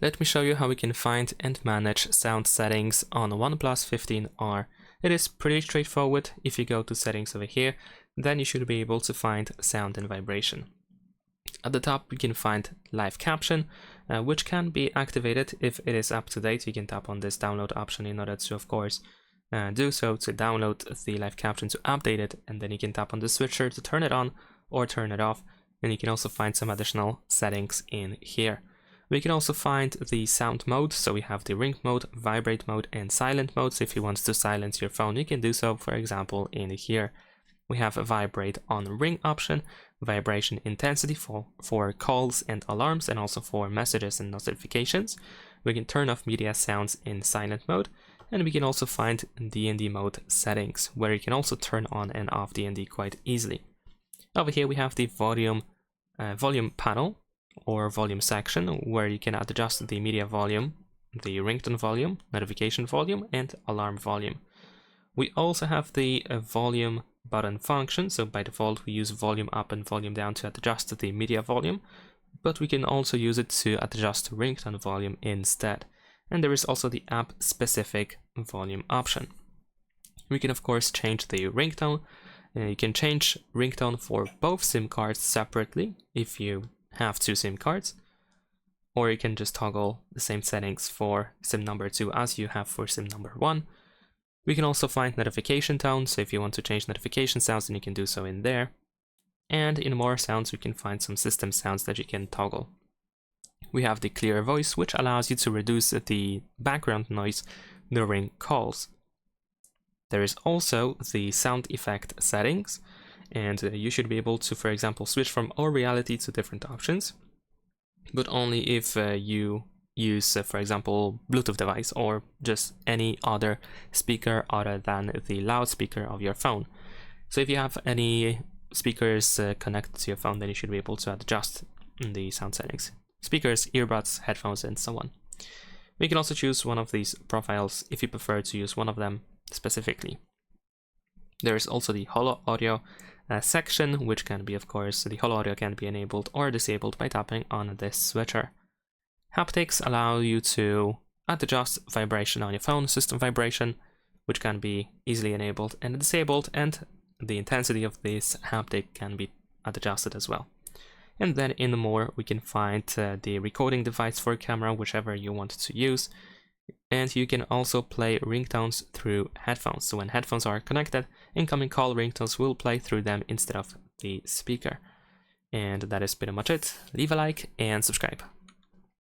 Let me show you how we can find and manage sound settings on OnePlus 15R. It is pretty straightforward. If you go to settings over here, then you should be able to find sound and vibration. At the top, we can find live caption, which can be activated if it is up to date. You can tap on this download option in order to, of course, do so to download the live caption to update it, and then you can tap on the switcher to turn it on or turn it off. And you can also find some additional settings in here. We can also find the sound mode, so we have the ring mode, vibrate mode, and silent mode. So if you want to silence your phone, you can do so, for example, in here. We have a vibrate on ring option, vibration intensity for calls and alarms, and also for messages and notifications. We can turn off media sounds in silent mode, and we can also find D&D mode settings, where you can also turn on and off D&D quite easily. Over here we have the volume panel, or volume section, where you can adjust the media volume, the ringtone volume, notification volume, and alarm volume. We also have the volume button function, so by default we use volume up and volume down to adjust the media volume, but we can also use it to adjust ringtone volume instead. And there is also the app specific volume option. We can of course change the ringtone. You can change ringtone for both SIM cards separately if you have two SIM cards, or you can just toggle the same settings for SIM number 2 as you have for SIM number 1. We can also find notification tone, so if you want to change notification sounds, then you can do so in there. And in more sounds, we can find some system sounds that you can toggle. We have the clear voice, which allows you to reduce the background noise during calls. There is also the sound effect settings, and you should be able to, for example, switch from all reality to different options, but only if you use, for example, Bluetooth device or just any other speaker other than the loudspeaker of your phone. So if you have any speakers connected to your phone, then you should be able to adjust the sound settings. Speakers, earbuds, headphones, and so on. We can also choose one of these profiles if you prefer to use one of them specifically. There is also the holo audio section, which can be, of course, the holo audio can be enabled or disabled by tapping on this switcher. Haptics allow you to adjust vibration on your phone, system vibration, which can be easily enabled and disabled, and the intensity of this haptic can be adjusted as well. And then in more, we can find the recording device for camera, whichever you want to use. And you can also play ringtones through headphones. So when headphones are connected, incoming call ringtones will play through them instead of the speaker. And that is pretty much it. Leave a like and subscribe.